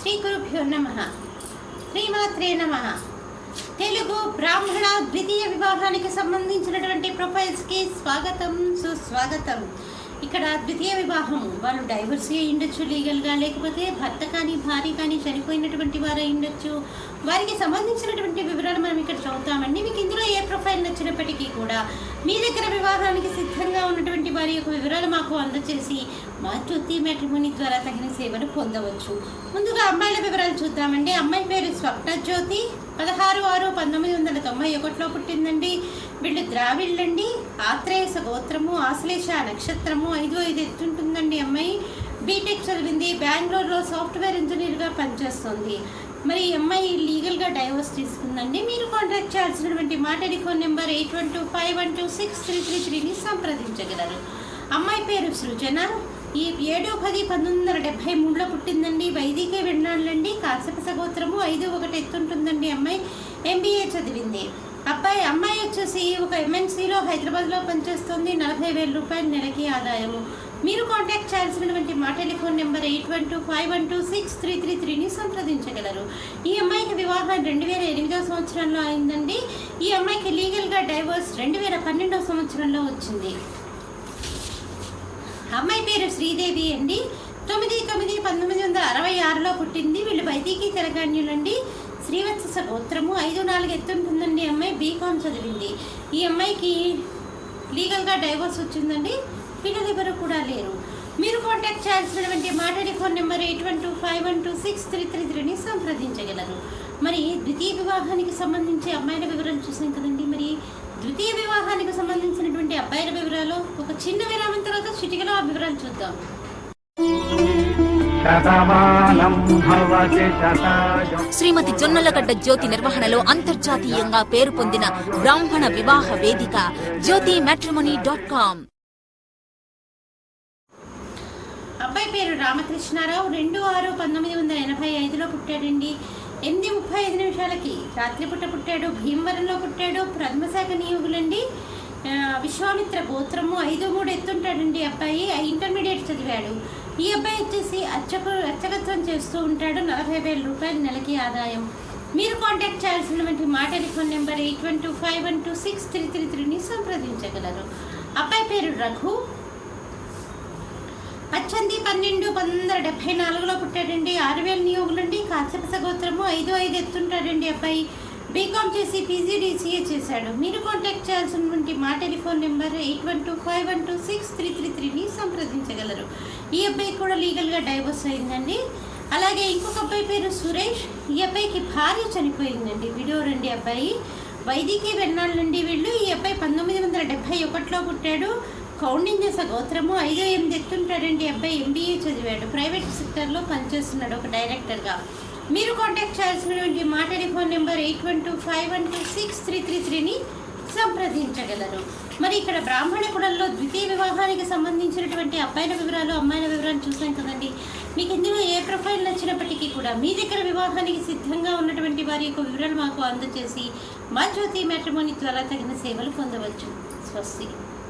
శ్రీ గురుభ్యో నమః. శ్రీమాత్రే నమః. తెలుగు బ్రాహ్మణ ద్వితీయ వివాహానికి సంబంధించినటువంటి ప్రొఫైల్స్కి స్వాగతం, సుస్వాగతం. ఇక్కడ ద్వితీయ వివాహం వాళ్ళు డైవర్స్ అయ్యి ఉండొచ్చు లీగల్గా, లేకపోతే భర్త కానీ భార్య కానీ చనిపోయినటువంటి వారు అయి ఉండొచ్చు. వారికి సంబంధించినటువంటి వివరాలు మనం ఇక్కడ చదువుతామండి. మీకు ఇందులో ఏ ప్రొఫైల్ నచ్చినప్పటికీ కూడా మీ దగ్గర వివాహానికి సిద్ధంగా ఉన్నటువంటి వారి యొక్క వివరాలు మాకు అందజేసి మా జ్యోతి మ్యాట్రిమోనీ ద్వారా తగిన సేవలు పొందవచ్చు. ముందుగా అమ్మాయిల వివరాలు చూద్దామండి. అమ్మాయి పేరు స్వప్న జ్యోతి, 16/6/1991 పుట్టిందండి. వీళ్ళు ద్రావిళ్ళండి. ఆత్రేయస గోత్రము, ఆశ్లేష నక్షత్రము, 5 ఎత్తుంటుందండి. అమ్మాయి బీటెక్ చదివింది. బెంగళూరులో సాఫ్ట్వేర్ ఇంజనీర్గా పనిచేస్తుంది. మరి ఈ అమ్మాయి లీగల్గా డైవర్స్ తీసుకుందండి. మీరు కాంటాక్ట్ చేయాల్సినటువంటి మా టెలిఫోన్ నెంబర్ 8125126333ని సంప్రదించగలరు. అమ్మాయి పేరు సృజన. ఈ 7/10/1973 పుట్టిందండి. వైదికే వెళ్ళాలండి. కాశ్యప గోత్రము, 5 ఎత్తుంటుందండి. అమ్మాయి MBA చదివింది. అమ్మాయి వచ్చేసి ఒక MNCలో హైదరాబాద్లో పనిచేస్తుంది. 40,000 రూపాయలు నెలకి ఆదాయము. మీరు కాంటాక్ట్ చేయాల్సినటువంటి మా టెలిఫోన్ నెంబర్ 8125126333ని సంప్రదించగలరు. ఈ అమ్మాయికి వివాహం 2008వ సంవత్సరంలో అయిందండి. ఈ అమ్మాయికి లీగల్గా డైవర్స్ 2012వ సంవత్సరంలో వచ్చింది. అమ్మాయి పేరు శ్రీదేవి అండి. 9/9/1966లో పుట్టింది. వీళ్ళు వైదికి తెలంగాణ్యులండి. శ్రీవత్స గోత్రము, 5-4 ఎత్తుంటుందండి. అమ్మాయి BCom చదివింది. ఈ అమ్మాయికి లీగల్గా డైవర్స్ వచ్చిందండి. పిల్లలు ఎవరు కూడా లేరు. మీరు కాంటాక్ట్ చేయాల్సినటువంటి మా టెలిఫోన్ నెంబర్ 8125126333ని సంప్రదించగలరు. మరి ద్వితీయ వివాహానికి సంబంధించి అమ్మాయిల వివరాలు చూసాం కదండి. మరి ద్వితీయ వివాహానికి సంబంధించినటువంటి అబ్బాయిల వివరాలు ఒక చిన్న విరామం తర్వాత చిటికలో ఆ వివరాలు చూద్దాం. శ్రీమతి జొన్నలగడ్డ జ్యోతి నిర్వహణలో అంతర్జాతీయంగా పేరు పొందిన బ్రాహ్మణ వివాహ వేదిక jyotimatrimony.com. అబ్బాయి పేరు రామకృష్ణారావు. 2/6/1985లో పుట్టాడండి. 8:35 రాత్రిపూట పుట్టాడు. భీమవరంలో పుట్టాడు. ప్రథమశాఖ నియోగులండి. విశ్వామిత్ర గోత్రము, 5-3 ఎత్తుంటాడండి. అబ్బాయి ఇంటర్మీడియట్ చదివాడు. ఈ అబ్బాయి వచ్చేసి అర్చకత్వం చేస్తూ ఉంటాడు. 40,000 రూపాయలు నెలకి ఆదాయం. మీరు కాంటాక్ట్ చేయాల్సినటువంటి మా టెలిఫోన్ నెంబర్ 8125126333ని సంప్రదించగలరు. అబ్బాయి పేరు రఘు. 12/12/1974లో పుట్టాడండి. 6,000 నియోగులండి. కాశ్యప గోత్రము, 5 ఎత్తుంటాడండి. అబ్బాయి BCom చేసి PGDCA చేశాడు. మీరు కాంటాక్ట్ చేయాల్సినటువంటి మా టెలిఫోన్ నెంబర్ 8125126333ని సంప్రదించగలరు. ఈ అబ్బాయి కూడా లీగల్గా డైవర్స్ అయిందండి. అలాగే ఇంకొక అబ్బాయి పేరు సురేష్. ఈ అబ్బాయికి భార్య చనిపోయిందండి. విడోరండి. అబ్బాయి వైదికి వెన్నాళ్ళండి వీళ్ళు. ఈ అబ్బాయి 1971లో పుట్టాడు. కౌండిన్యస గోత్రము, 5-8 ఎత్తుంటాడండి. అబ్బాయి MBA చదివాడు. ప్రైవేట్ సెక్టర్లో పనిచేస్తున్నాడు ఒక డైరెక్టర్గా. మీరు కాంటాక్ట్ చేయాల్సినటువంటి మా టెలిఫోన్ నెంబర్ 8125126333ని సంప్రదించగలరు. మరి ఇక్కడ బ్రాహ్మణ కులంలో ద్వితీయ వివాహానికి సంబంధించినటువంటి అబ్బాయిల వివరాలు, అమ్మాయిల వివరాలు చూసాం కదండి. మీకు ఇందులో ఏ ప్రొఫైల్ నచ్చినప్పటికీ కూడా మీ దగ్గర వివాహానికి సిద్ధంగా ఉన్నటువంటి వారి యొక్క వివరాలు మాకు అందజేసి మా జ్యోతి మ్యాట్రిమోనీ ద్వారా తగిన సేవలు పొందవచ్చు. స్వస్తి.